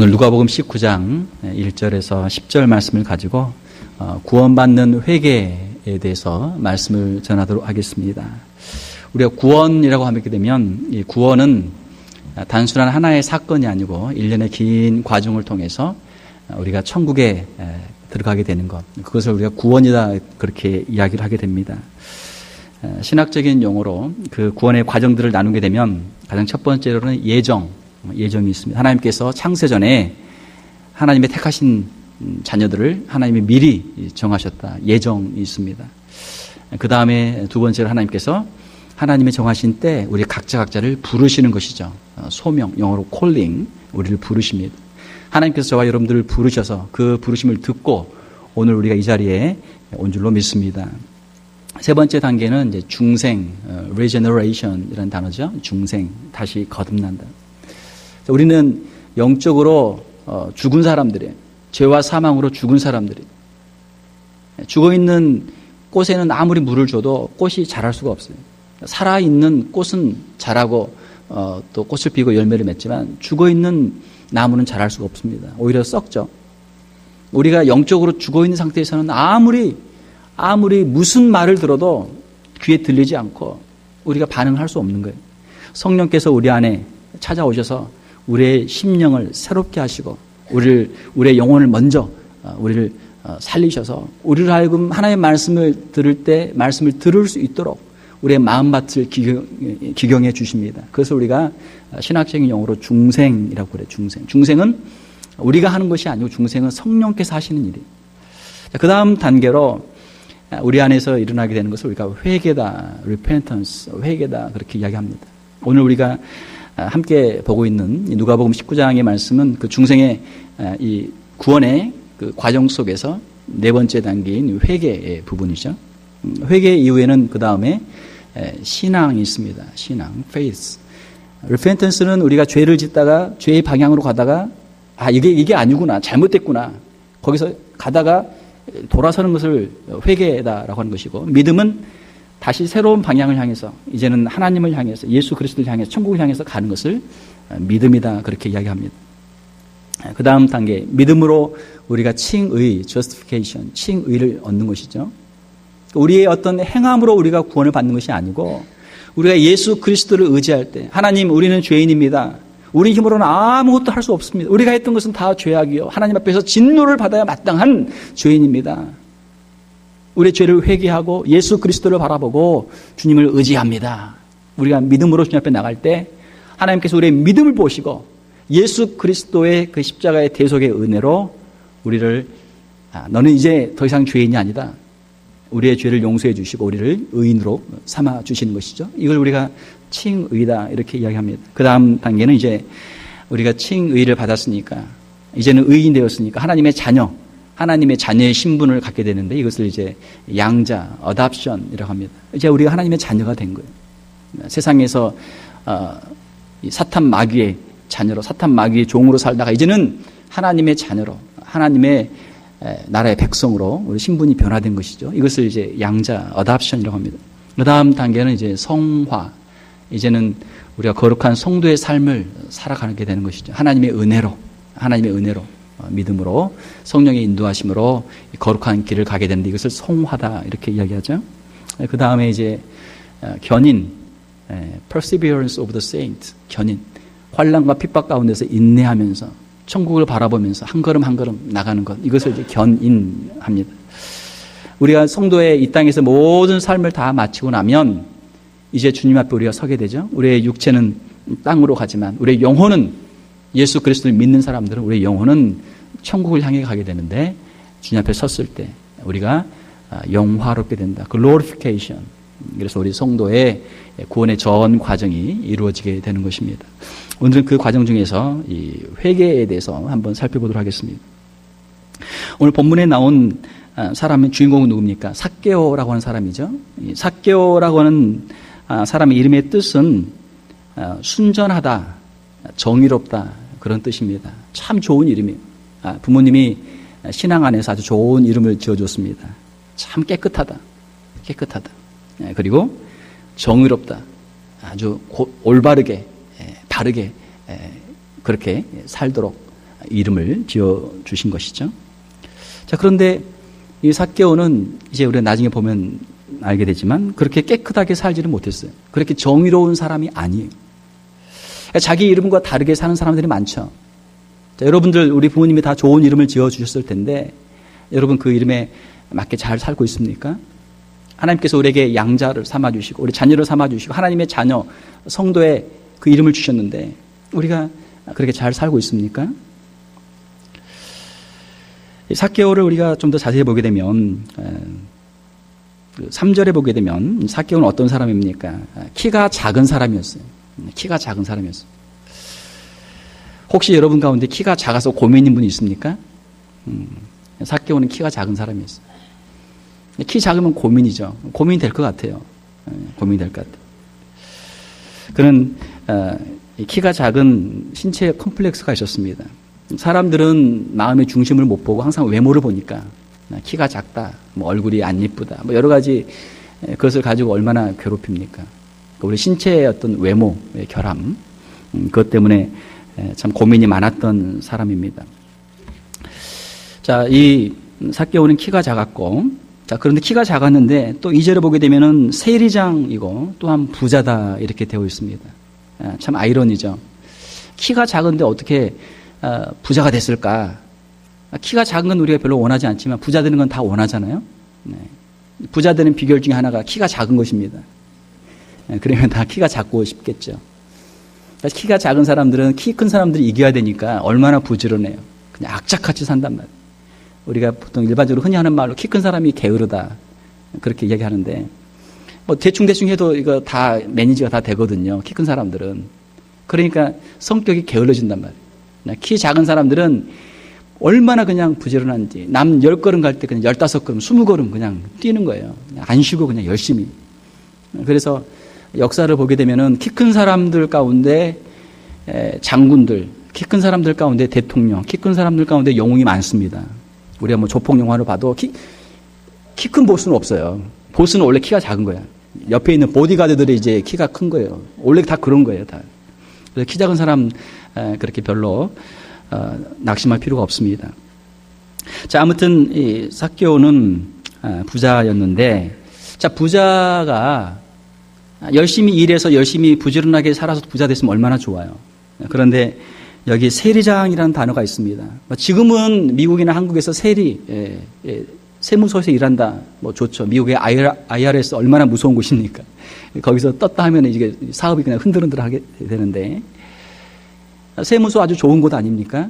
오늘 누가복음 19장 1절에서 10절 말씀을 가지고 구원받는 회개에 대해서 말씀을 전하도록 하겠습니다. 우리가 구원이라고 하게 되면 이 구원은 단순한 하나의 사건이 아니고 일련의 긴 과정을 통해서 우리가 천국에 들어가게 되는 것, 그것을 우리가 구원이다 그렇게 이야기를 하게 됩니다. 신학적인 용어로 그 구원의 과정들을 나누게 되면 가장 첫 번째로는 예정이 있습니다. 하나님께서 창세전에 하나님의 택하신 자녀들을 하나님이 미리 정하셨다. 예정이 있습니다. 그 다음에 두 번째로 하나님께서 하나님이 정하신 때 우리 각자를 부르시는 것이죠. 소명, 영어로 calling, 우리를 부르십니다. 하나님께서 저와 여러분들을 부르셔서 그 부르심을 듣고 오늘 우리가 이 자리에 온 줄로 믿습니다. 세 번째 단계는 이제 중생, regeneration이라는 단어죠. 중생, 다시 거듭난다. 우리는 영적으로 죽은 사람들이에요. 죄와 사망으로 죽은 사람들이에요. 죽어있는 꽃에는 아무리 물을 줘도 꽃이 자랄 수가 없어요. 살아있는 꽃은 자라고 또 꽃을 피고 열매를 맺지만 죽어있는 나무는 자랄 수가 없습니다. 오히려 썩죠. 우리가 영적으로 죽어있는 상태에서는 아무리 무슨 말을 들어도 귀에 들리지 않고 우리가 반응할 수 없는 거예요. 성령께서 우리 안에 찾아오셔서 우리의 심령을 새롭게 하시고 우리의 영혼을 먼저 우리를 살리셔서 우리를 하여금 하나님의 말씀을 들을 때 말씀을 들을 수 있도록 우리의 마음밭을 기경해 주십니다. 그래서 우리가 신학적인 용어로 중생이라고 그래요. 중생은 우리가 하는 것이 아니고 중생은 성령께서 하시는 일이에요. 그 다음 단계로 우리 안에서 일어나게 되는 것을 우리가 회개다, repentance, 회개다 그렇게 이야기합니다. 오늘 우리가 함께 보고 있는 누가복음 19장의 말씀은 그 중생의 이 구원의 그 과정 속에서 네 번째 단계인 회개의 부분이죠. 회개 이후에는 그 다음에 신앙이 있습니다. 신앙, faith. repentance는 우리가 죄를 짓다가 죄의 방향으로 가다가 이게 아니구나, 잘못됐구나. 거기서 가다가 돌아서는 것을 회개다라고 하는 것이고, 믿음은 다시 새로운 방향을 향해서 이제는 하나님을 향해서 예수 그리스도를 향해서 천국을 향해서 가는 것을 믿음이다 그렇게 이야기합니다. 그 다음 단계 믿음으로 우리가 칭의, justification, 칭의를 얻는 것이죠. 우리의 어떤 행함으로 우리가 구원을 받는 것이 아니고 우리가 예수 그리스도를 의지할 때 하나님 우리는 죄인입니다. 우리 힘으로는 아무것도 할 수 없습니다. 우리가 했던 것은 다 죄악이요 하나님 앞에서 진노를 받아야 마땅한 죄인입니다. 우리의 죄를 회개하고 예수 그리스도를 바라보고 주님을 의지합니다. 우리가 믿음으로 주님 앞에 나갈 때 하나님께서 우리의 믿음을 보시고 예수 그리스도의 그 십자가의 대속의 은혜로 우리를 너는 이제 더 이상 죄인이 아니다. 우리의 죄를 용서해 주시고 우리를 의인으로 삼아 주시는 것이죠. 이걸 우리가 칭의다 이렇게 이야기합니다. 그 다음 단계는 이제 우리가 칭의를 받았으니까 이제는 의인 되었으니까 하나님의 자녀의 신분을 갖게 되는데 이것을 이제 양자, adoption이라고 합니다. 이제 우리가 하나님의 자녀가 된 거예요. 세상에서 사탄 마귀의 자녀로, 사탄 마귀의 종으로 살다가 이제는 하나님의 자녀로, 하나님의 나라의 백성으로 우리 신분이 변화된 것이죠. 이것을 이제 양자, adoption이라고 합니다. 그 다음 단계는 이제 성화. 이제는 우리가 거룩한 성도의 삶을 살아가게 되는 것이죠. 하나님의 은혜로 믿음으로 성령의 인도하심으로 거룩한 길을 가게 되는데 이것을 성화다 이렇게 이야기하죠. 그 다음에 이제 견인, perseverance of the saint, 견인, 환난과 핍박 가운데서 인내하면서 천국을 바라보면서 한 걸음 한 걸음 나가는 것, 이것을 이제 견인합니다. 우리가 성도의 이 땅에서 모든 삶을 다 마치고 나면 이제 주님 앞에 우리가 서게 되죠. 우리의 육체는 땅으로 가지만 우리의 영혼은 예수 그리스도를 믿는 사람들은 우리의 영혼은 천국을 향해 가게 되는데 주님 앞에 섰을 때 우리가 영화롭게 된다. glorification. 그래서 우리 성도의 구원의 전 과정이 이루어지게 되는 것입니다. 오늘은 그 과정 중에서 이 회개에 대해서 한번 살펴보도록 하겠습니다. 오늘 본문에 나온 사람의 주인공은 누굽니까? 삭개오라고 하는 사람이죠. 이 삭개오라고 하는 사람의 이름의 뜻은 순전하다, 정의롭다 그런 뜻입니다. 참 좋은 이름이에요. 부모님이 신앙 안에서 아주 좋은 이름을 지어줬습니다. 참 깨끗하다. 그리고 정의롭다. 아주 올바르게, 바르게 그렇게 살도록 이름을 지어 주신 것이죠. 자, 그런데 이 삭개오는 이제 우리가 나중에 보면 알게 되지만 그렇게 깨끗하게 살지를 못했어요. 그렇게 정의로운 사람이 아니에요. 자기 이름과 다르게 사는 사람들이 많죠. 자, 여러분들 우리 부모님이 다 좋은 이름을 지어 주셨을 텐데 여러분 그 이름에 맞게 잘 살고 있습니까? 하나님께서 우리에게 양자를 삼아주시고 우리 자녀를 삼아주시고 하나님의 자녀 성도에 그 이름을 주셨는데 우리가 그렇게 잘 살고 있습니까? 삭개오를 우리가 좀 더 자세히 보게 되면 3절에 보게 되면 삭개오는 어떤 사람입니까? 키가 작은 사람이었어요. 키가 작은 사람이었어요. 혹시 여러분 가운데 키가 작아서 고민인 분이 있습니까? 삭개오는 키가 작은 사람이었어요. 키 작으면 고민이죠. 고민이 될 것 같아요. 고민이 될 것 같아요. 그는 키가 작은 신체 컴플렉스가 있었습니다. 사람들은 마음의 중심을 못 보고 항상 외모를 보니까 키가 작다, 뭐 얼굴이 안 예쁘다, 뭐 여러 가지 그것을 가지고 얼마나 괴롭힙니까? 우리 신체의 어떤 외모의 결함, 그것 때문에 참 고민이 많았던 사람입니다. 자, 이 삭개오는 키가 작았고, 자, 그런데 키가 작았는데 또 2절에 보게 되면은 세리장이고 또한 부자다 이렇게 되어 있습니다. 참 아이러니죠. 키가 작은데 어떻게 부자가 됐을까? 키가 작은 건 우리가 별로 원하지 않지만 부자 되는 건 다 원하잖아요. 네. 부자 되는 비결 중에 하나가 키가 작은 것입니다. 그러면 다 키가 작고 싶겠죠. 키가 작은 사람들은 키 큰 사람들이 이겨야 되니까 얼마나 부지런해요. 그냥 악착같이 산단 말이에요. 우리가 보통 일반적으로 흔히 하는 말로 키 큰 사람이 게으르다 그렇게 이야기하는데 뭐 대충 해도 이거 다 매니저가 다 되거든요. 키 큰 사람들은. 그러니까 성격이 게을러진단 말이에요. 키 작은 사람들은 얼마나 그냥 부지런한지 남 10걸음 갈 때 그냥 15걸음 20걸음 그냥 뛰는 거예요. 안 쉬고 그냥 열심히. 그래서 역사를 보게 되면은 키 큰 사람들 가운데 장군들, 키 큰 사람들 가운데 대통령, 키 큰 사람들 가운데 영웅이 많습니다. 우리가 뭐 조폭 영화로 봐도 키 큰 보스는 없어요. 보스는 원래 키가 작은 거야. 옆에 있는 보디가드들이 이제 키가 큰 거예요. 원래 다 그런 거예요, 다. 그래서 키 작은 사람 그렇게 별로 낙심할 필요가 없습니다. 자, 아무튼 이 삭개오는 부자였는데, 자, 부자가 열심히 일해서 열심히 부지런하게 살아서 부자 됐으면 얼마나 좋아요. 그런데 여기 세리장이라는 단어가 있습니다. 지금은 미국이나 한국에서 세무서에서 일한다. 뭐 좋죠. 미국의 IRS 얼마나 무서운 곳입니까? 거기서 떴다 하면 이게 사업이 그냥 흔들흔들하게 되는데, 세무서 아주 좋은 곳 아닙니까?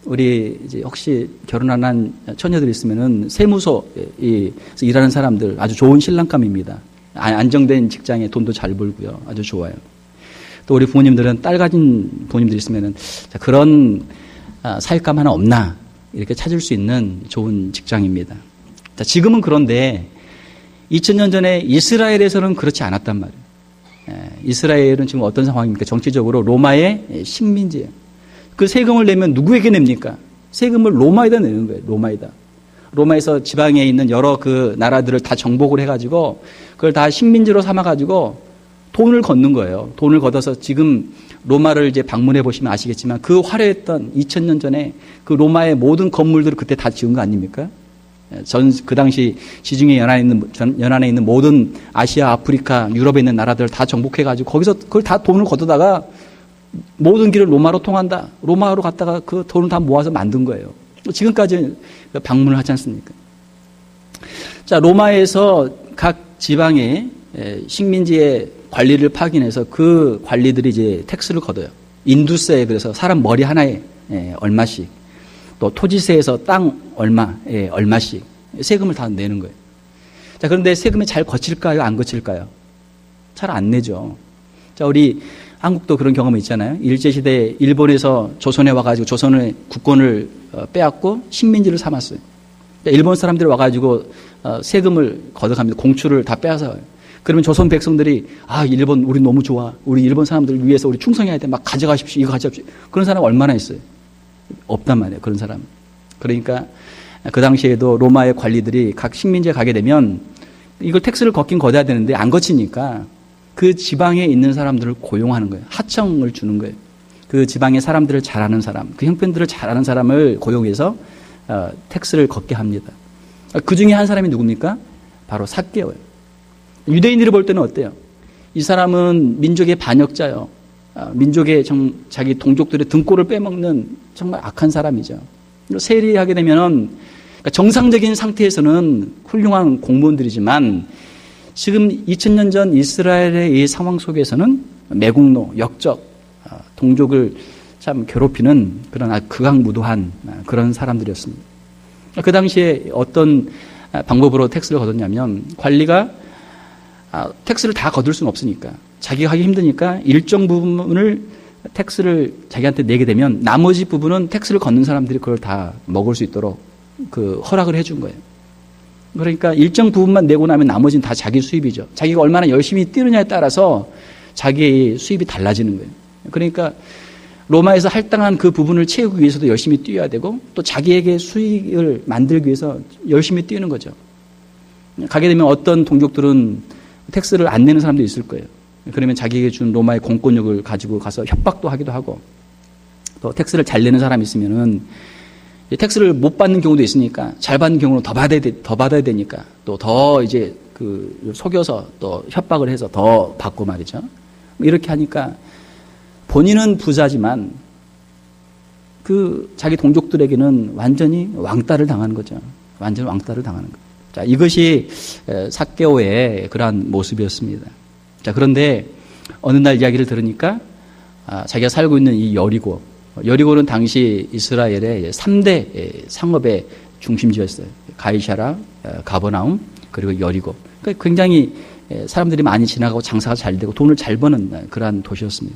우리 이제 혹시 결혼 안 한 처녀들 있으면은 세무서에서 일하는 사람들 아주 좋은 신랑감입니다. 안정된 직장에 돈도 잘 벌고요. 아주 좋아요. 또 우리 부모님들은 딸 가진 부모님들 있으면은 그런 사익감 하나 없나 이렇게 찾을 수 있는 좋은 직장입니다. 자, 지금은 그런데 2000년 전에 이스라엘에서는 그렇지 않았단 말이에요. 이스라엘은 지금 어떤 상황입니까? 정치적으로 로마의 식민지예요. 그 세금을 내면 누구에게 냅니까? 세금을 로마에다 내는 거예요. 로마에서 지방에 있는 여러 그 나라들을 다 정복을 해가지고 그걸 다 식민지로 삼아가지고 돈을 걷는 거예요. 돈을 걷어서 지금 로마를 이제 방문해 보시면 아시겠지만 그 화려했던 2000년 전에 그 로마의 모든 건물들을 그때 다 지은 거 아닙니까? 그 당시 지중해 연안에 있는 모든 아시아, 아프리카, 유럽에 있는 나라들을 다 정복해가지고 거기서 그걸 다 돈을 걷어다가 모든 길을 로마로 통한다. 로마로 갔다가 그 돈을 다 모아서 만든 거예요. 지금까지 방문을 하지 않습니까? 자, 로마에서 각 지방의 식민지의 관리를 파견해서 그 관리들이 이제 텍스를 걷어요. 인두세, 그래서 사람 머리 하나에 얼마씩, 또 토지세에서 땅 얼마에 얼마씩 세금을 다 내는 거예요. 자, 그런데 세금이 잘 거칠까요? 안 거칠까요? 잘 안 내죠. 자, 우리 한국도 그런 경험이 있잖아요. 일제시대에 일본에서 조선에 와가지고 조선의 국권을 빼앗고 식민지를 삼았어요. 일본 사람들이 와가지고 세금을 걷어갑니다. 공추를 다 빼앗아요. 그러면 조선 백성들이 일본 우리 너무 좋아. 우리 일본 사람들 위해서 우리 충성해야 돼. 막 가져가십시오. 이거 가져가십시오. 그런 사람 얼마나 있어요? 없단 말이에요. 그런 사람. 그러니까 그 당시에도 로마의 관리들이 각 식민지에 가게 되면 이걸 텍스를 걷긴 걷어야 되는데 안 거치니까 그 지방에 있는 사람들을 고용하는 거예요. 하청을 주는 거예요. 그 지방의 사람들을 잘 아는 사람, 그 형편들을 잘 아는 사람을 고용해서 텍스를 걷게 합니다. 그 중에 한 사람이 누굽니까? 바로 삭개오예요. 유대인들이 볼 때는 어때요? 이 사람은 민족의 반역자요. 민족의 자기 동족들의 등골을 빼먹는 정말 악한 사람이죠. 세리하게 되면은 정상적인 상태에서는 훌륭한 공무원들이지만 지금 2000년 전 이스라엘의 이 상황 속에서는 매국노, 역적, 동족을 참 괴롭히는 그런 극악무도한 그런 사람들이었습니다. 그 당시에 어떤 방법으로 텍스를 거뒀냐면 관리가 텍스를 다 거둘 수는 없으니까 자기가 하기 힘드니까 일정 부분을 텍스를 자기한테 내게 되면 나머지 부분은 텍스를 걷는 사람들이 그걸 다 먹을 수 있도록 그 허락을 해준 거예요. 그러니까 일정 부분만 내고 나면 나머지는 다 자기 수입이죠. 자기가 얼마나 열심히 뛰느냐에 따라서 자기의 수입이 달라지는 거예요. 그러니까 로마에서 할당한 그 부분을 채우기 위해서도 열심히 뛰어야 되고 또 자기에게 수익을 만들기 위해서 열심히 뛰는 거죠. 가게 되면 어떤 동족들은 텍스를 안 내는 사람도 있을 거예요. 그러면 자기에게 준 로마의 공권력을 가지고 가서 협박도 하기도 하고 또 텍스를 잘 내는 사람이 있으면은 텍스를 못 받는 경우도 있으니까 잘 받는 경우는 더 받아야 되니까 또 더 이제 그 속여서 또 협박을 해서 더 받고 말이죠. 이렇게 하니까 본인은 부자지만 그 자기 동족들에게는 완전히 왕따를 당하는 거죠. 완전 왕따를 당하는 거죠. 자, 이것이 삭개오의 그러한 모습이었습니다. 자, 그런데 어느 날 이야기를 들으니까 자기가 살고 있는 이 여리고는 당시 이스라엘의 3대 상업의 중심지였어요. 가이샤라, 가버나움, 그리고 여리고. 그러니까 굉장히 사람들이 많이 지나가고 장사가 잘 되고 돈을 잘 버는 그러한 도시였습니다.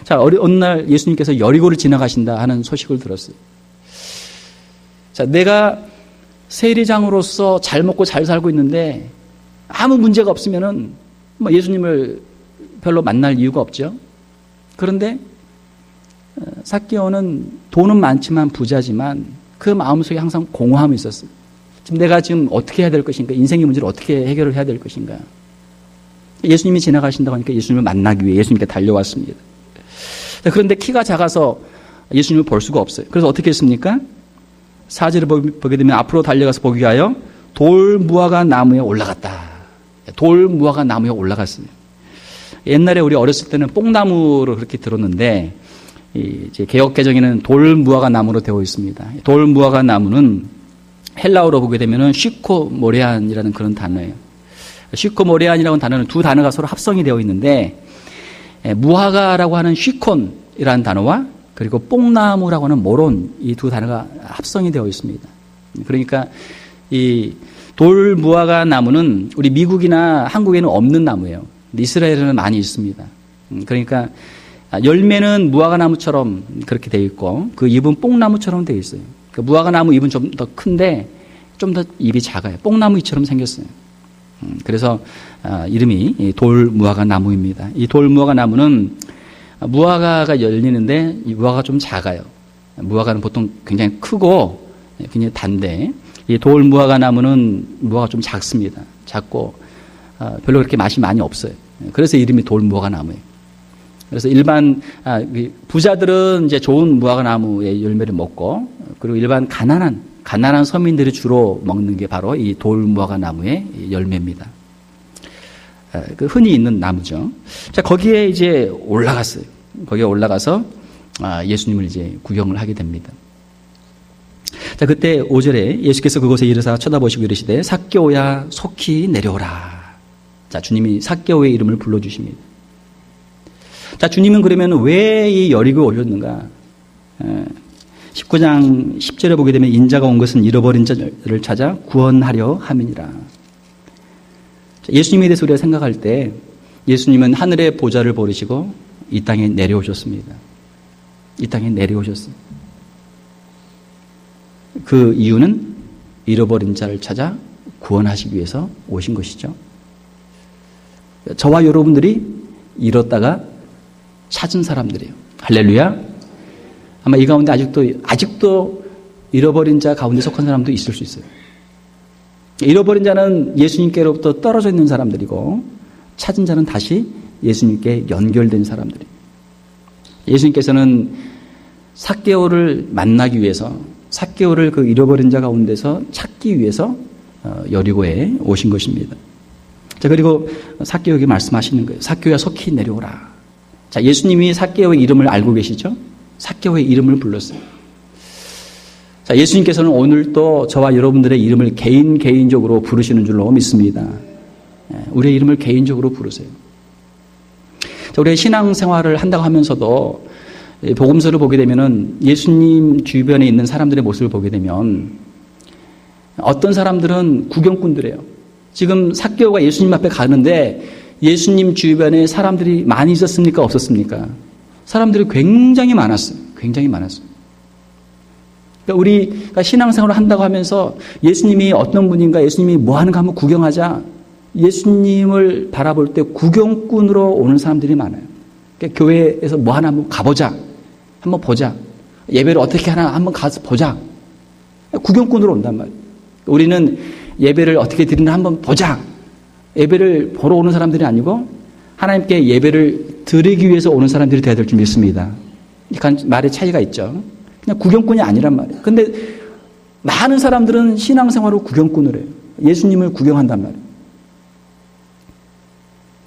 자, 어느 날 예수님께서 여리고를 지나가신다 하는 소식을 들었어요. 자, 내가 세리장으로서 잘 먹고 잘 살고 있는데 아무 문제가 없으면은 예수님을 별로 만날 이유가 없죠. 그런데 삭개오는 돈은 많지만 부자지만 그 마음속에 항상 공허함이 있었어요. 내가 지금 어떻게 해야 될 것인가? 인생의 문제를 어떻게 해결을 해야 될 것인가? 예수님이 지나가신다고 하니까 예수님을 만나기 위해 예수님께 달려왔습니다. 그런데 키가 작아서 예수님을 볼 수가 없어요. 그래서 어떻게 했습니까? 4절을 보게 되면 앞으로 달려가서 보기 위하여 돌무화과 나무에 올라갔다. 돌무화과 나무에 올라갔습니다. 옛날에 우리 어렸을 때는 뽕나무로 그렇게 들었는데 이제 개역 개정에는 돌무화과 나무로 되어 있습니다. 돌무화과 나무는 헬라어로 보게 되면은 쉬코모레안이라는 그런 단어예요. 쉬코모레안이라는 단어는 두 단어가 서로 합성이 되어 있는데 무화과라고 하는 쉬콘이라는 단어와 그리고 뽕나무라고 하는 모론 이 두 단어가 합성이 되어 있습니다. 그러니까 이 돌무화과 나무는 우리 미국이나 한국에는 없는 나무예요. 이스라엘에는 많이 있습니다. 그러니까 열매는 무화과 나무처럼 그렇게 되어 있고 그 잎은 뽕나무처럼 되어 있어요. 그 무화과 나무 잎은 좀 더 큰데 좀 더 잎이 작아요. 뽕나무 잎처럼 생겼어요. 그래서 이름이 돌무화과 나무입니다. 이 돌무화과 나무는 무화과가 열리는데 이 무화과가 좀 작아요. 무화과는 보통 굉장히 크고 굉장히 단데 이 돌무화과 나무는 무화과가 좀 작습니다. 작고 별로 그렇게 맛이 많이 없어요. 그래서 이름이 돌무화과 나무예요. 그래서 일반 부자들은 이제 좋은 무화과 나무의 열매를 먹고 그리고 일반 가난한 서민들이 주로 먹는 게 바로 이 돌무화과 나무의 열매입니다. 그 흔히 있는 나무죠. 자, 거기에 이제 올라갔어요. 거기에 올라가서 예수님을 이제 구경을 하게 됩니다. 자, 그때 5절에 예수께서 그곳에 이르사 쳐다보시고 이르시되 삭개오야 속히 내려오라. 자, 주님이 삭개오의 이름을 불러주십니다. 자, 주님은 그러면 왜 이 여리고에 오셨는가? 19장 10절에 보게 되면 인자가 온 것은 잃어버린 자를 찾아 구원하려 함이니라. 예수님에 대해서 우리가 생각할 때 예수님은 하늘의 보좌를 버리시고 이 땅에 내려오셨습니다. 이 땅에 내려오셨습니다. 그 이유는 잃어버린 자를 찾아 구원하시기 위해서 오신 것이죠. 저와 여러분들이 잃었다가 찾은 사람들이에요. 할렐루야. 아마 이 가운데 아직도 잃어버린 자 가운데 속한 사람도 있을 수 있어요. 잃어버린 자는 예수님께로부터 떨어져 있는 사람들이고 찾은 자는 다시 예수님께 연결된 사람들이에요. 예수님께서는 삭개오를 만나기 위해서, 삭개오를 그 잃어버린 자 가운데서 찾기 위해서 여리고에 오신 것입니다. 자, 그리고 삭개오에게 말씀하시는 거예요. 삭개오야, 속히 내려오라. 자, 예수님이 삭개오의 이름을 알고 계시죠? 삭개오의 이름을 불렀어요. 자, 예수님께서는 오늘 또 저와 여러분들의 이름을 개인적으로 부르시는 줄로 믿습니다. 우리의 이름을 개인적으로 부르세요. 자, 우리의 신앙생활을 한다고 하면서도 복음서를 보게 되면은 예수님 주변에 있는 사람들의 모습을 보게 되면 어떤 사람들은 구경꾼들이에요. 지금 삭개오가 예수님 앞에 가는데 예수님 주변에 사람들이 많이 있었습니까? 없었습니까? 사람들이 굉장히 많았어요. 굉장히 많았어요. 그러니까 우리가 신앙생활을 한다고 하면서 예수님이 어떤 분인가, 예수님이 뭐 하는가 한번 구경하자. 예수님을 바라볼 때 구경꾼으로 오는 사람들이 많아요. 그러니까 교회에서 뭐 하나 한번 가보자. 한번 보자. 예배를 어떻게 하나 한번 가서 보자. 구경꾼으로 온단 말이에요. 우리는 예배를 어떻게 드리나 한번 보자. 예배를 보러 오는 사람들이 아니고 하나님께 예배를 드리기 위해서 오는 사람들이 되어야 될 줄 믿습니다. 그러니까 말의 차이가 있죠. 그냥 구경꾼이 아니란 말이에요. 근데 많은 사람들은 신앙생활로 구경꾼을 해요. 예수님을 구경한단 말이에요.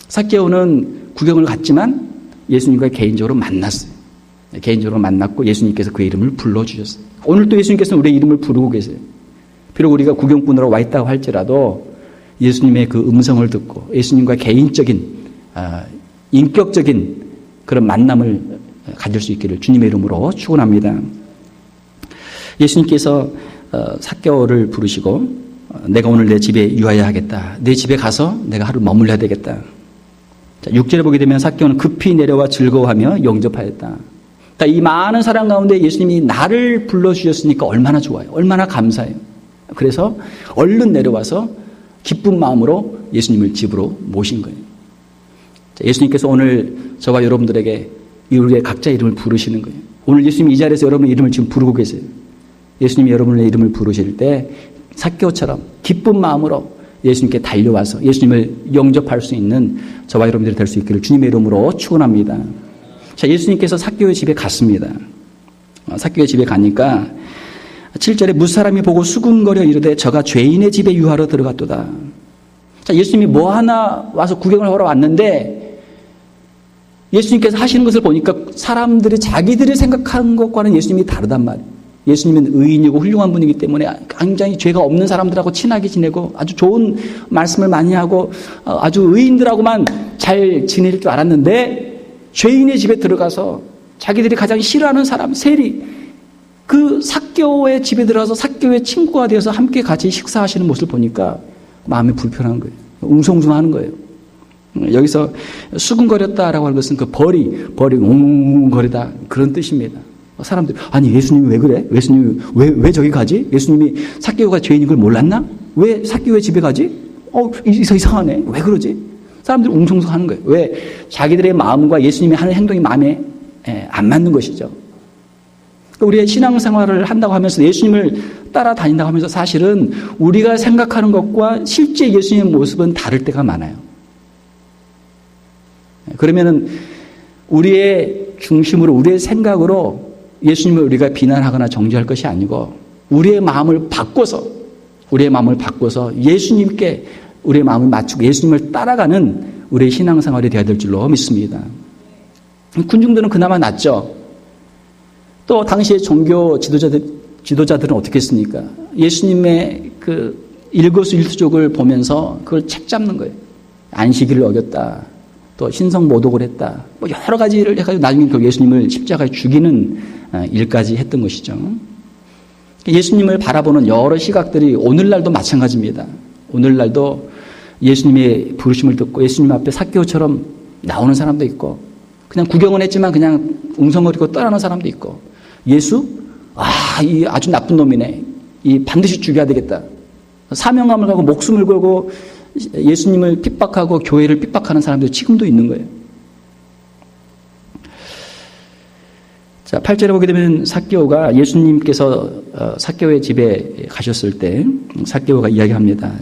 삭개오는 구경을 갔지만 예수님과 개인적으로 만났어요. 개인적으로 만났고 예수님께서 그의 이름을 불러주셨어요. 오늘 또 예수님께서는 우리의 이름을 부르고 계세요. 비록 우리가 구경꾼으로 와 있다고 할지라도 예수님의 그 음성을 듣고 예수님과 개인적인 인격적인 그런 만남을 가질 수 있기를 주님의 이름으로 축원합니다. 예수님께서 삭개오를 부르시고 내가 오늘 내 집에 유하여야 하겠다. 내 집에 가서 내가 하루 머물러야 되겠다. 자, 6절에 보게 되면 삭개오는 급히 내려와 즐거워하며 영접하였다. 그러니까 이 많은 사람 가운데 예수님이 나를 불러주셨으니까 얼마나 좋아요. 얼마나 감사해요. 그래서 얼른 내려와서 기쁜 마음으로 예수님을 집으로 모신 거예요. 자, 예수님께서 오늘 저와 여러분들에게 우리의 각자 이름을 부르시는 거예요. 오늘 예수님이 이 자리에서 여러분의 이름을 지금 부르고 계세요. 예수님이 여러분의 이름을 부르실 때 삭개오처럼 기쁜 마음으로 예수님께 달려와서 예수님을 영접할 수 있는 저와 여러분들이 될 수 있기를 주님의 이름으로 축원합니다. 자, 예수님께서 삭개오의 집에 갔습니다. 삭개오의 집에 가니까 7절에 무사람이 보고 수군거려 이르되 저가 죄인의 집에 유하러 들어갔도다. 자, 예수님이 뭐 하나 와서 구경을 하러 왔는데 예수님께서 하시는 것을 보니까 사람들이 자기들이 생각하는 것과는 예수님이 다르단 말이에요. 예수님은 의인이고 훌륭한 분이기 때문에 굉장히 죄가 없는 사람들하고 친하게 지내고 아주 좋은 말씀을 많이 하고 아주 의인들하고만 잘 지낼 줄 알았는데 죄인의 집에 들어가서 자기들이 가장 싫어하는 사람, 세리, 그 삭개오의 집에 들어가서 삭개오의 친구가 되어서 함께 같이 식사하시는 모습을 보니까 마음이 불편한 거예요. 웅성웅성하는 거예요. 여기서 수군거렸다라고 하는 것은 그 벌이 웅웅거리다 그런 뜻입니다. 사람들이 아니 예수님이 왜 그래? 예수님이 왜 저기 가지? 예수님이 삭개오가 죄인인 걸 몰랐나? 왜 삭개오의 집에 가지? 이상하네. 왜 그러지? 사람들이 웅성웅성하는 거예요. 왜? 자기들의 마음과 예수님이 하는 행동이 마음에 안 맞는 것이죠. 우리의 신앙생활을 한다고 하면서 예수님을 따라다닌다고 하면서 사실은 우리가 생각하는 것과 실제 예수님의 모습은 다를 때가 많아요. 그러면은 우리의 중심으로 우리의 생각으로 예수님을 우리가 비난하거나 정죄할 것이 아니고 우리의 마음을 바꿔서 예수님께 우리의 마음을 맞추고 예수님을 따라가는 우리의 신앙생활이 되어야 될 줄로 믿습니다. 군중들은 그나마 낫죠. 또 당시의 종교 지도자들은 어떻게 했습니까? 예수님의 그 일거수일투족을 보면서 그걸 책잡는 거예요. 안식일을 어겼다. 또 신성모독을 했다. 뭐 여러 가지를 해가지고 나중에 그 예수님을 십자가에 죽이는 일까지 했던 것이죠. 예수님을 바라보는 여러 시각들이 오늘날도 마찬가지입니다. 오늘날도 예수님의 부르심을 듣고 예수님 앞에 삭개오처럼 나오는 사람도 있고 그냥 구경은 했지만 그냥 웅성거리고 떠나는 사람도 있고 예수? 이 아주 나쁜 놈이네. 이 반드시 죽여야 되겠다. 사명감을 가고 목숨을 걸고 예수님을 핍박하고 교회를 핍박하는 사람들이 지금도 있는 거예요. 자, 8절에 보게 되면 삭개오가 예수님께서 삭개오의 집에 가셨을 때 삭개오가 이야기합니다.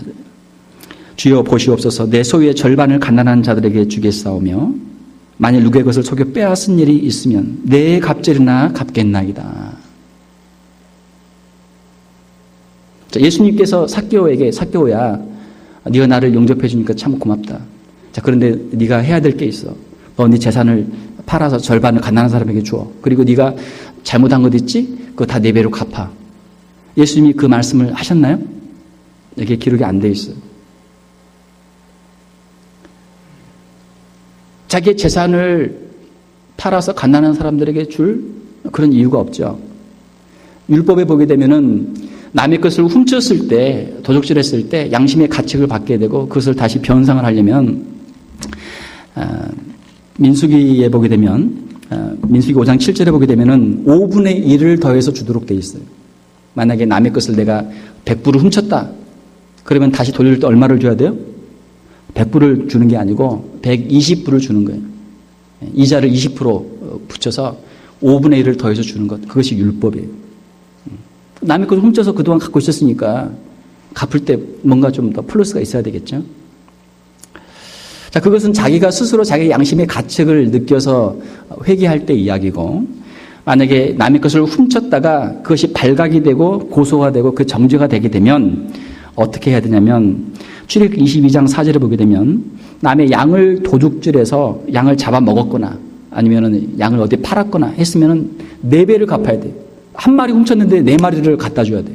주여 보시옵소서 내 소유의 절반을 가난한 자들에게 주겠사오며 만일 누구의 것을 속여 빼앗은 일이 있으면 내 갑절이나 갚겠나이다. 자, 예수님께서 삭개오에게 삭개오야, 네가 나를 용접해 주니까 참 고맙다. 자, 그런데 네가 해야 될 게 있어. 너 네 재산을 팔아서 절반을 가난한 사람에게 줘. 그리고 네가 잘못한 것 있지? 그거 다 4배로 갚아. 예수님이 그 말씀을 하셨나요? 이게 기록이 안 돼 있어요. 자기의 재산을 팔아서 가난한 사람들에게 줄 그런 이유가 없죠. 율법에 보게 되면은 남의 것을 훔쳤을 때, 도적질했을 때 양심의 가책을 받게 되고 그것을 다시 변상을 하려면 민수기에 보게 되면 민수기 5장 7절에 보게 되면은 5분의 1을 더해서 주도록 돼 있어요. 만약에 남의 것을 내가 100불을 훔쳤다. 그러면 다시 돌릴 때 얼마를 줘야 돼요? 100불을 주는 게 아니고 120불을 주는 거예요. 이자를 20% 붙여서 5분의 1을 더해서 주는 것. 그것이 율법이에요. 남의 것을 훔쳐서 그동안 갖고 있었으니까 갚을 때 뭔가 좀 더 플러스가 있어야 되겠죠. 자, 그것은 자기가 스스로 자기 양심의 가책을 느껴서 회개할 때 이야기고, 만약에 남의 것을 훔쳤다가 그것이 발각이 되고 고소가 되고 그 정죄가 되게 되면 어떻게 해야 되냐면, 출애굽기 22장 4절에 보게 되면 남의 양을 도둑질해서 양을 잡아먹었거나 아니면은 양을 어디 팔았거나 했으면은 4배를 갚아야 돼. 한 마리 훔쳤는데 4마리를 갖다 줘야 돼.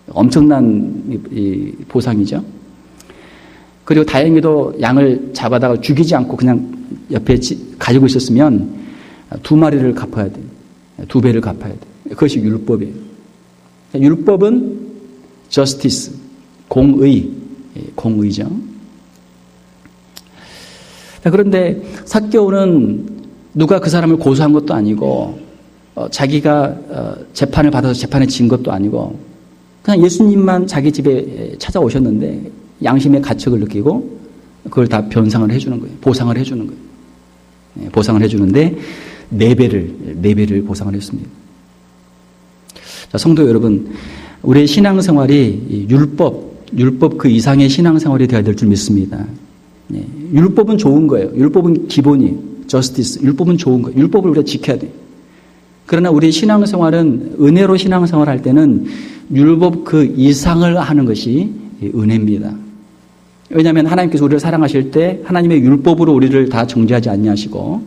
엄청난 이 보상이죠. 그리고 다행히도 양을 잡아다가 죽이지 않고 그냥 옆에 가지고 있었으면 2마리를 갚아야 돼. 2배를 갚아야 돼. 그것이 율법이에요. 율법은 justice, 공의죠. 그런데 삭개오는 누가 그 사람을 고소한 것도 아니고 자기가 재판을 받아서 재판에 진 것도 아니고 그냥 예수님만 자기 집에 찾아오셨는데 양심의 가책을 느끼고 그걸 다 변상을 해주는 거예요. 보상을 해주는 거예요. 보상을 해주는데 4배를 보상을 했습니다. 자, 성도 여러분, 우리의 신앙생활이 율법 그 이상의 신앙생활이 되어야 될 줄 믿습니다. 율법은 좋은 거예요. 율법은 기본이에요. 저스티스. 율법은 좋은 거예요. 율법을 우리가 지켜야 돼요. 그러나 우리 신앙생활은 은혜로 신앙생활할 때는 율법 그 이상을 하는 것이 은혜입니다. 왜냐하면 하나님께서 우리를 사랑하실 때 하나님의 율법으로 우리를 다 정죄하지 않냐시고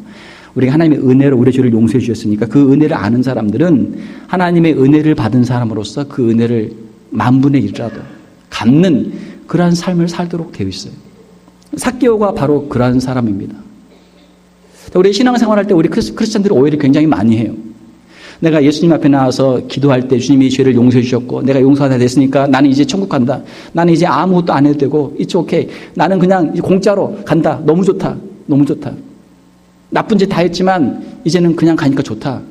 우리가 하나님의 은혜로 우리의 죄를 용서해 주셨으니까 그 은혜를 아는 사람들은 하나님의 은혜를 받은 사람으로서 그 은혜를 10,000분의 1이라도 갚는 그러한 삶을 살도록 되어 있어요. 삭개오가 바로 그러한 사람입니다. 우리 신앙생활할 때 우리 크리스찬들이 오해를 굉장히 많이 해요. 내가 예수님 앞에 나와서 기도할 때 주님이 죄를 용서해 주셨고 내가 용서가 다 됐으니까 나는 이제 천국 간다. 나는 이제 아무것도 안 해도 되고 It's okay. 나는 그냥 공짜로 간다. 너무 좋다. 너무 좋다. 나쁜 짓 다 했지만 이제는 그냥 가니까 좋다.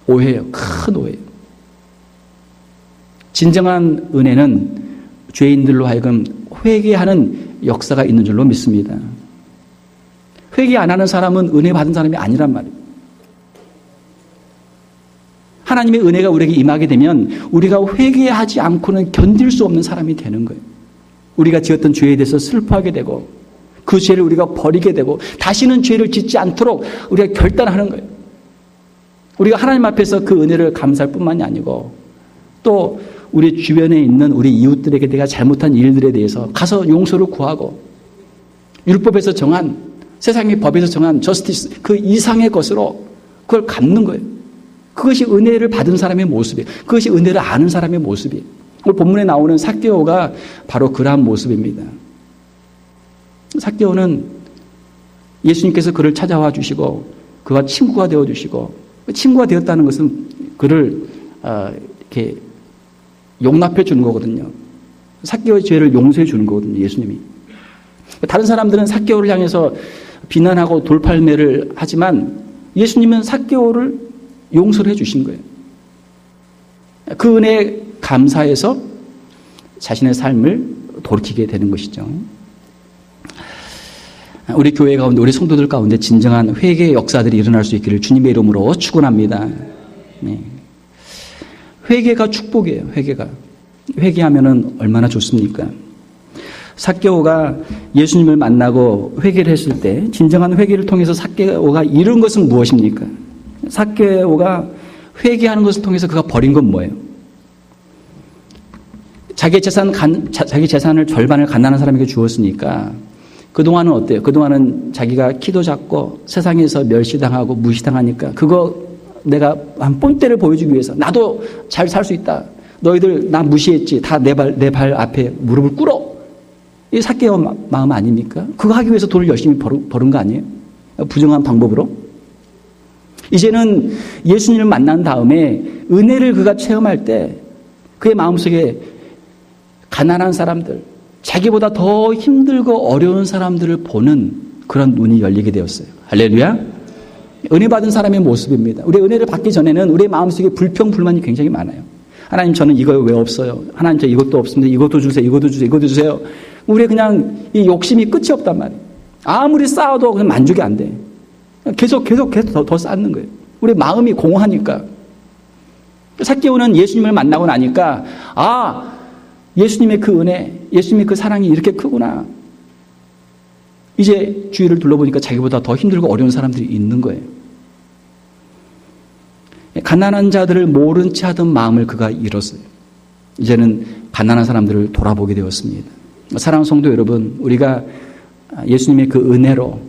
오해예요. 큰 오해예요. 진정한 은혜는 죄인들로 하여금 회개하는 역사가 있는 줄로 믿습니다. 회개 안 하는 사람은 은혜 받은 사람이 아니란 말이에요. 하나님의 은혜가 우리에게 임하게 되면 우리가 회개하지 않고는 견딜 수 없는 사람이 되는 거예요. 우리가 지었던 죄에 대해서 슬퍼하게 되고 그 죄를 우리가 버리게 되고 다시는 죄를 짓지 않도록 우리가 결단하는 거예요. 우리가 하나님 앞에서 그 은혜를 감사할 뿐만이 아니고 또 우리 주변에 있는 우리 이웃들에게 내가 잘못한 일들에 대해서 가서 용서를 구하고 율법에서 정한 세상의 법에서 정한 저스티스 그 이상의 것으로 그걸 갚는 거예요. 그것이 은혜를 받은 사람의 모습이에요. 그것이 은혜를 아는 사람의 모습이에요. 오늘 본문에 나오는 삭개오가 바로 그러한 모습입니다. 삭개오는 예수님께서 그를 찾아와 주시고 그와 친구가 되어 주시고 친구가 되었다는 것은 그를 이렇게 용납해 주는 거거든요. 삭개오의 죄를 용서해 주는 거거든요. 예수님이. 다른 사람들은 삭개오를 향해서 비난하고 돌팔매를 하지만 예수님은 삭개오를 용서를 해 주신 거예요. 그 은혜에 감사해서 자신의 삶을 돌이키게 되는 것이죠. 우리 교회 가운데 우리 성도들 가운데 진정한 회개의 역사들이 일어날 수 있기를 주님의 이름으로 축원합니다. 네. 회개가 축복이에요. 회개하면은 얼마나 좋습니까? 삭개오가 예수님을 만나고 회개를 했을 때 진정한 회개를 통해서 삭개오가 이룬 것은 무엇입니까? 삭개오가 회개하는 것을 통해서 그가 버린 건 뭐예요? 자기 재산을 절반을 가난한 사람에게 주었으니까 그동안은 어때요? 그동안은 자기가 키도 작고 세상에서 멸시당하고 무시당하니까 그거 내가 한 뽐때를 보여주기 위해서 나도 잘 살 수 있다. 너희들 나 무시했지. 다 내 발 앞에 무릎을 꿇어. 이 삭개오 마음 아닙니까? 그거 하기 위해서 돈을 열심히 버는 거 아니에요? 부정한 방법으로. 이제는 예수님을 만난 다음에 은혜를 그가 체험할 때 그의 마음속에 가난한 사람들, 자기보다 더 힘들고 어려운 사람들을 보는 그런 눈이 열리게 되었어요. 할렐루야. 은혜 받은 사람의 모습입니다. 우리 은혜를 받기 전에는 우리의 마음속에 불평, 불만이 굉장히 많아요. 하나님 저는 이거 왜 없어요? 하나님 저 이것도 없습니다. 이것도 주세요. 이것도 주세요. 이것도 주세요. 우리 그냥 이 욕심이 끝이 없단 말이에요. 아무리 쌓아도 그냥 만족이 안 돼. 계속 더 쌓는 거예요. 우리 마음이 공허하니까. 삭개오는 예수님을 만나고 나니까 예수님의 그 은혜, 예수님의 그 사랑이 이렇게 크구나. 이제 주위를 둘러보니까 자기보다 더 힘들고 어려운 사람들이 있는 거예요. 가난한 자들을 모른 채 하던 마음을 그가 잃었어요. 이제는 가난한 사람들을 돌아보게 되었습니다. 사랑하는 성도 여러분, 우리가 예수님의 그 은혜로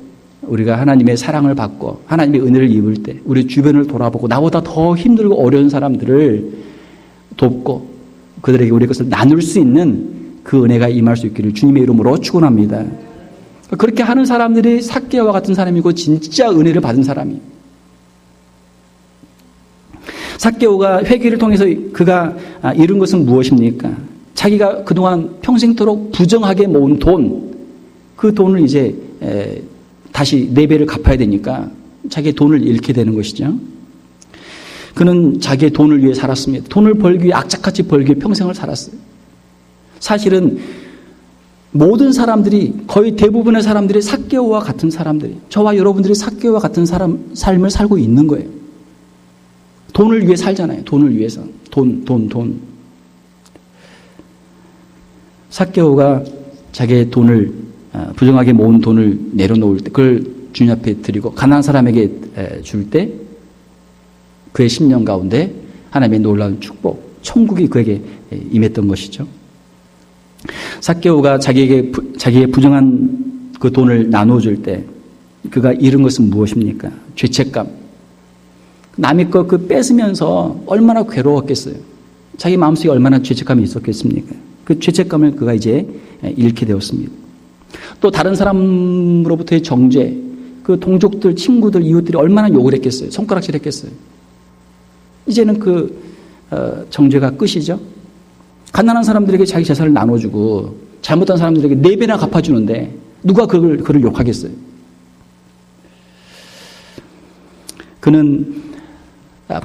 우리가 하나님의 사랑을 받고 하나님의 은혜를 입을 때 우리 주변을 돌아보고 나보다 더 힘들고 어려운 사람들을 돕고 그들에게 우리 것을 나눌 수 있는 그 은혜가 임할 수 있기를 주님의 이름으로 축원합니다. 그렇게 하는 사람들이 삭개오와 같은 사람이고 진짜 은혜를 받은 사람이에요. 삭개오가 회개를 통해서 그가 이룬 것은 무엇입니까? 자기가 그동안 평생토록 부정하게 모은 돈, 그 돈을 이제 다시 4배를 갚아야 되니까 자기의 돈을 잃게 되는 것이죠. 그는 자기의 돈을 위해 살았습니다. 돈을 벌기 위해 악착같이 벌기 위해 평생을 살았어요. 사실은 모든 사람들이 거의 대부분의 사람들이 삭개오와 같은 사람들이 저와 여러분들이 삭개오와 같은 삶을 살고 있는 거예요. 돈을 위해 살잖아요. 돈을 위해서. 돈. 삭개오가 자기의 돈을 부정하게 모은 돈을 내려놓을 때 그걸 주님 앞에 드리고 가난한 사람에게 줄 때 그의 심령 가운데 하나님의 놀라운 축복, 천국이 그에게 임했던 것이죠. 삭개오가 자기의 부정한 그 돈을 나눠줄 때 그가 잃은 것은 무엇입니까? 죄책감. 남의 것 그 뺏으면서 얼마나 괴로웠겠어요. 자기 마음속에 얼마나 죄책감이 있었겠습니까? 그 죄책감을 그가 이제 잃게 되었습니다. 또 다른 사람으로부터의 정죄, 그 동족들, 친구들, 이웃들이 얼마나 욕을 했겠어요. 손가락질 했겠어요. 이제는 그 정죄가 끝이죠. 가난한 사람들에게 자기 재산을 나눠주고 잘못한 사람들에게 4배나 갚아주는데 누가 그를 욕하겠어요. 그는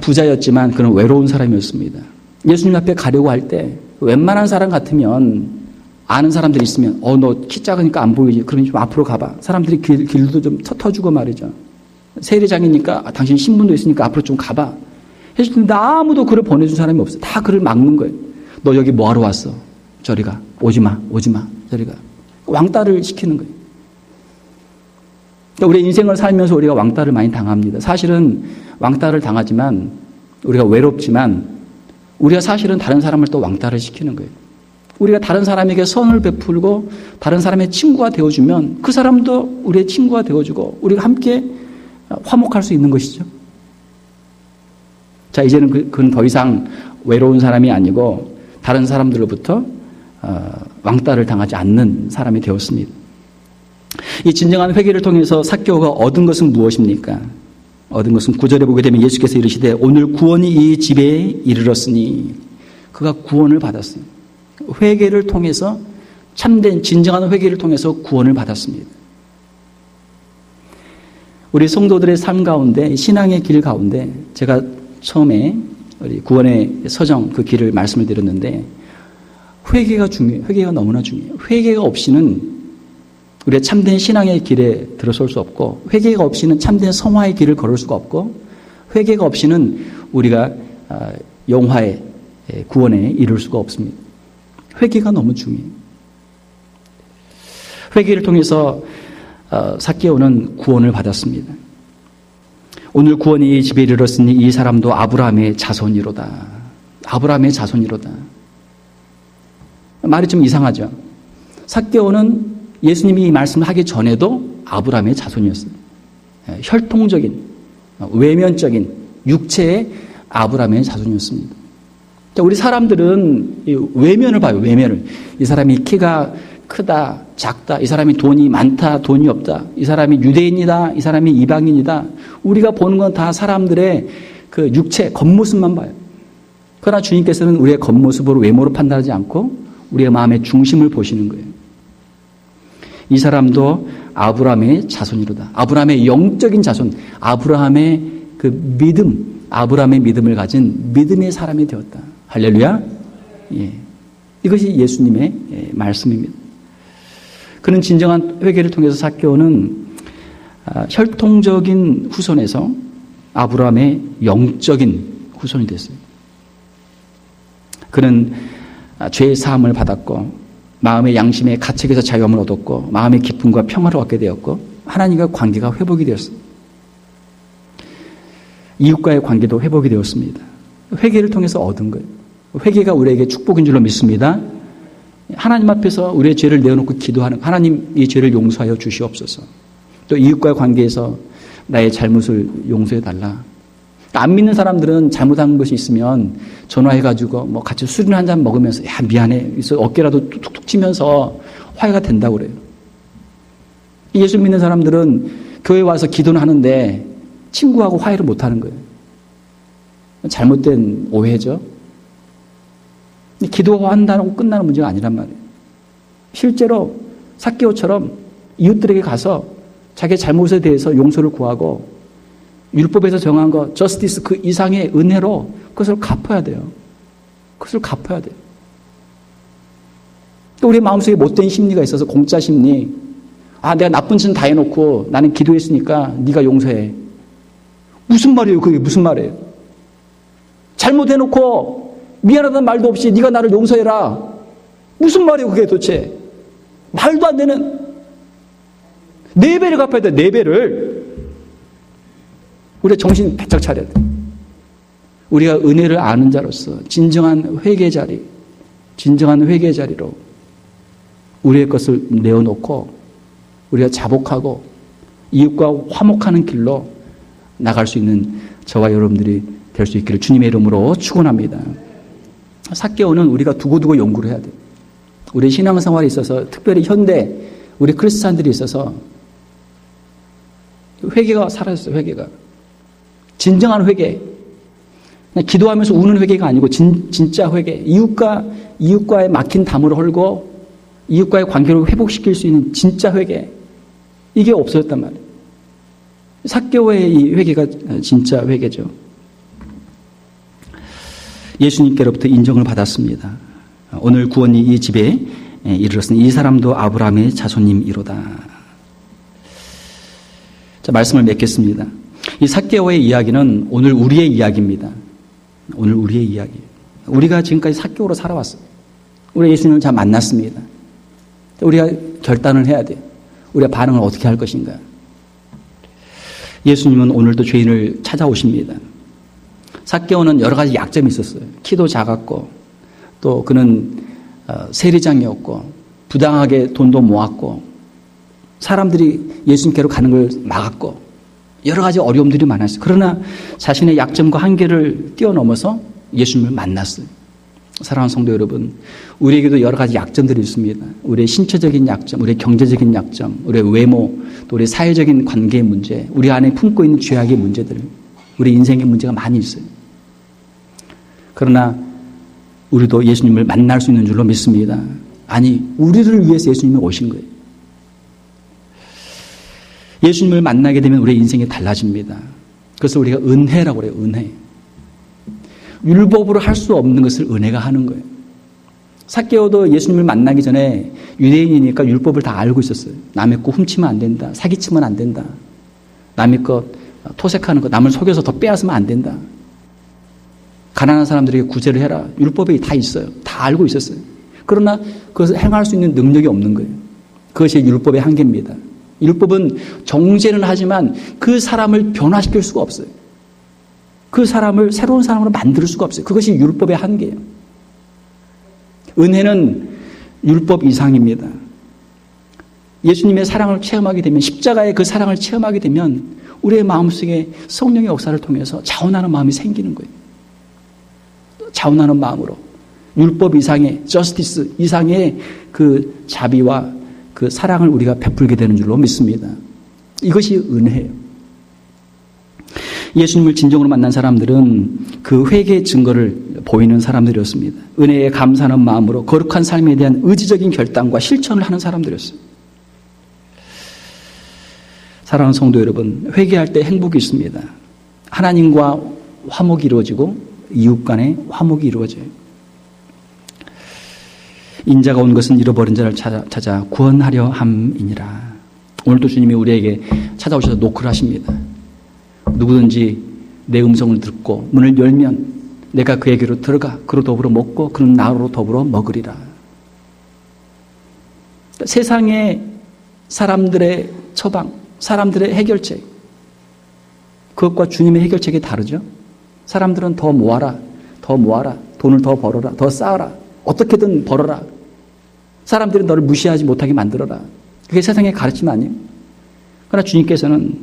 부자였지만 그는 외로운 사람이었습니다. 예수님 앞에 가려고 할 때 웬만한 사람 같으면 아는 사람들이 있으면 너 키 작으니까 안 보이지. 그러니 좀 앞으로 가봐. 사람들이 길도 좀 터주고 말이죠. 세례장이니까 당신 신분도 있으니까 앞으로 좀 가봐. 해주는데 아무도 그를 보내준 사람이 없어요. 다 그를 막는 거예요. 너 여기 뭐하러 왔어? 저리 가. 오지 마. 저리 가. 왕따를 시키는 거예요. 그러니까 우리 인생을 살면서 우리가 왕따를 많이 당합니다. 사실은 왕따를 당하지만 우리가 외롭지만 우리가 사실은 다른 사람을 또 왕따를 시키는 거예요. 우리가 다른 사람에게 선을 베풀고 다른 사람의 친구가 되어주면 그 사람도 우리의 친구가 되어주고 우리가 함께 화목할 수 있는 것이죠. 자, 이제는 그는 더 이상 외로운 사람이 아니고 다른 사람들로부터 왕따를 당하지 않는 사람이 되었습니다. 이 진정한 회개를 통해서 삭개오가 얻은 것은 무엇입니까? 얻은 것은 9절에 보게 되면 예수께서 이르시되 오늘 구원이 이 집에 이르렀으니 그가 구원을 받았어요. 회개를 통해서 참된 진정한 회개를 통해서 구원을 받았습니다. 우리 성도들의 삶 가운데 신앙의 길 가운데 제가 처음에 우리 구원의 서정 그 길을 말씀을 드렸는데 회개가 중요해요. 회개가 너무나 중요해요. 회개가 없이는 우리가 참된 신앙의 길에 들어설 수 없고 회개가 없이는 참된 성화의 길을 걸을 수가 없고 회개가 없이는 우리가 영화의 구원에 이룰 수가 없습니다. 회개가 너무 중요해요. 회개를 통해서 삭개오는 구원을 받았습니다. 오늘 구원이 집에 이르렀으니 이 사람도 아브라함의 자손이로다. 아브라함의 자손이로다. 말이 좀 이상하죠. 삭개오는 예수님이 이 말씀을 하기 전에도 아브라함의 자손이었어요. 혈통적인, 외면적인, 육체의 아브라함의 자손이었습니다. 우리 사람들은 외면을 봐요. 외면을. 이 사람이 키가 크다, 작다, 이 사람이 돈이 많다, 돈이 없다, 이 사람이 유대인이다, 이 사람이 이방인이다. 우리가 보는 건 다 사람들의 그 육체, 겉모습만 봐요. 그러나 주님께서는 우리의 겉모습으로 외모로 판단하지 않고 우리의 마음의 중심을 보시는 거예요. 이 사람도 아브라함의 자손이로다. 아브라함의 영적인 자손, 아브라함의 그 믿음, 아브라함의 믿음을 가진 믿음의 사람이 되었다. 할렐루야. 예. 이것이 예수님의 말씀입니다. 그는 진정한 회개를 통해서 삭개오는 혈통적인 후손에서 아브라함의 영적인 후손이 됐어요. 그는 죄의 사함을 받았고 마음의 양심의 가책에서 자유함을 얻었고 마음의 기쁨과 평화를 얻게 되었고 하나님과 관계가 회복이 되었어요. 이웃과의 관계도 회복이 되었습니다. 회개를 통해서 얻은 거예요. 회개가 우리에게 축복인 줄로 믿습니다. 하나님 앞에서 우리의 죄를 내어놓고 기도하는, 하나님 이 죄를 용서하여 주시옵소서. 또 이웃과의 관계에서 나의 잘못을 용서해달라. 안 믿는 사람들은 잘못한 것이 있으면 전화해가지고 뭐 같이 술이나 한잔 먹으면서 야 미안해 그래서 어깨라도 툭툭 치면서 화해가 된다고 그래요. 예수 믿는 사람들은 교회 와서 기도는 하는데 친구하고 화해를 못하는 거예요. 잘못된 오해죠. 기도한다고 끝나는 문제가 아니란 말이에요. 실제로 삭개오처럼 이웃들에게 가서 자기의 잘못에 대해서 용서를 구하고 율법에서 정한 거 저스티스 그 이상의 은혜로 그것을 갚아야 돼요. 그것을 갚아야 돼요. 또 우리 마음속에 못된 심리가 있어서 공짜 심리. 아 내가 나쁜 짓 다 해놓고 나는 기도했으니까 네가 용서해. 무슨 말이에요? 그게 무슨 말이에요? 잘못해놓고 미안하다는 말도 없이 네가 나를 용서해라. 무슨 말이에요 그게 도대체? 말도 안 되는 4배를 갚아야 돼. 4배를. 우리가 정신 바짝 차려야 돼. 우리가 은혜를 아는 자로서 진정한 회개 자리, 진정한 회개 자리로 우리의 것을 내어놓고 우리가 자복하고 이웃과 화목하는 길로 나갈 수 있는 저와 여러분들이 될 수 있기를 주님의 이름으로 축원합니다. 삭개오는 우리가 두고두고 연구를 해야 돼요. 우리 신앙생활에 있어서 특별히 현대 우리 크리스찬들이 있어서 회개가 사라졌어요. 회개가. 진정한 회개. 그냥 기도하면서 우는 회개가 아니고 진짜 회개. 이웃과의 막힌 담을 헐고 이웃과의 관계를 회복시킬 수 있는 진짜 회개. 이게 없어졌단 말이에요. 삭개오의 이 회개가 진짜 회개죠. 예수님께로부터 인정을 받았습니다. 오늘 구원이 이 집에 이르렀으니 이 사람도 아브라함의 자손님이로다. 자, 말씀을 맺겠습니다. 이 삭개오의 이야기는 오늘 우리의 이야기입니다. 오늘 우리의 이야기. 우리가 지금까지 삭개오로 살아왔어요. 우리 예수님을 잘 만났습니다. 우리가 결단을 해야 돼요. 우리가 반응을 어떻게 할 것인가. 예수님은 오늘도 죄인을 찾아오십니다. 삭개오는 여러 가지 약점이 있었어요. 키도 작았고 또 그는 세리장이었고 부당하게 돈도 모았고 사람들이 예수님께로 가는 걸 막았고 여러 가지 어려움들이 많았어요. 그러나 자신의 약점과 한계를 뛰어넘어서 예수님을 만났어요. 사랑하는 성도 여러분, 우리에게도 여러 가지 약점들이 있습니다. 우리의 신체적인 약점, 우리의 경제적인 약점, 우리의 외모, 또 우리의 사회적인 관계의 문제, 우리 안에 품고 있는 죄악의 문제들, 우리 인생의 문제가 많이 있어요. 그러나 우리도 예수님을 만날 수 있는 줄로 믿습니다. 아니, 우리를 위해서 예수님이 오신 거예요. 예수님을 만나게 되면 우리의 인생이 달라집니다. 그래서 우리가 은혜라고 그래요. 은혜. 율법으로 할 수 없는 것을 은혜가 하는 거예요. 삭개오도 예수님을 만나기 전에 유대인이니까 율법을 다 알고 있었어요. 남의 거 훔치면 안 된다. 사기치면 안 된다. 남의 것 토색하는 것, 남을 속여서 더 빼앗으면 안 된다. 가난한 사람들에게 구제를 해라. 율법에 다 있어요. 다 알고 있었어요. 그러나 그것을 행할 수 있는 능력이 없는 거예요. 그것이 율법의 한계입니다. 율법은 정죄는 하지만 그 사람을 변화시킬 수가 없어요. 그 사람을 새로운 사람으로 만들 수가 없어요. 그것이 율법의 한계예요. 은혜는 율법 이상입니다. 예수님의 사랑을 체험하게 되면, 십자가의 그 사랑을 체험하게 되면 우리의 마음속에 성령의 역사를 통해서 자원하는 마음이 생기는 거예요. 자원하는 마음으로 율법 이상의 저스티스 이상의 그 자비와 그 사랑을 우리가 베풀게 되는 줄로 믿습니다. 이것이 은혜예요. 예수님을 진정으로 만난 사람들은 그 회개의 증거를 보이는 사람들이었습니다. 은혜에 감사하는 마음으로 거룩한 삶에 대한 의지적인 결단과 실천을 하는 사람들이었어요. 사랑하는 성도 여러분, 회개할 때 행복이 있습니다. 하나님과 화목이 이루어지고 이웃 간의 화목이 이루어져요. 인자가 온 것은 잃어버린 자를 찾아 구원하려 함이니라. 오늘도 주님이 우리에게 찾아오셔서 노크를 하십니다. 누구든지 내 음성을 듣고 문을 열면 내가 그에게로 들어가 그로 더불어 먹고 그는 나로 더불어 먹으리라. 세상의 사람들의 처방, 사람들의 해결책, 그것과 주님의 해결책이 다르죠. 사람들은 더 모아라, 돈을 더 벌어라, 더 쌓아라, 어떻게든 벌어라. 사람들이 너를 무시하지 못하게 만들어라. 그게 세상의 가르침 아니에요. 그러나 주님께서는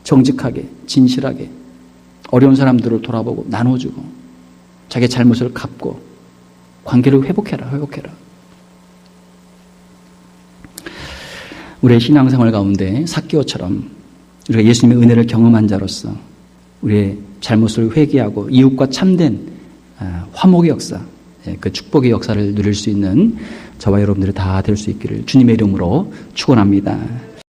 정직하게, 진실하게 어려운 사람들을 돌아보고 나눠주고 자기의 잘못을 갚고 관계를 회복해라. 우리의 신앙생활 가운데 삭개오처럼 우리가 예수님의 은혜를 경험한 자로서 우리의 잘못을 회개하고 이웃과 참된 화목의 역사, 그 축복의 역사를 누릴 수 있는 저와 여러분들이 다 될 수 있기를 주님의 이름으로 축원합니다.